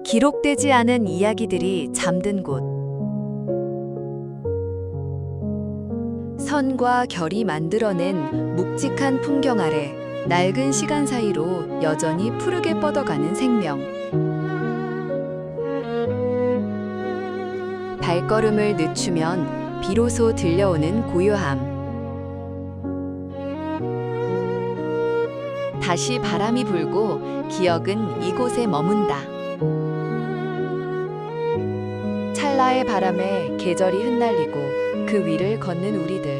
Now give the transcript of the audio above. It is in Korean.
기록되지 않은 이야기들이 잠든 곳. 선과 결이 만들어낸 묵직한 풍경 아래 낡은 시간 사이로 여전히 푸르게 뻗어가는 생명. 발걸음을 늦추면 비로소 들려오는 고요함. 다시 바람이 불고 기억은 이곳에 머문다. 찰나의 바람에 계절이 흩날리고 그 위를 걷는 우리들.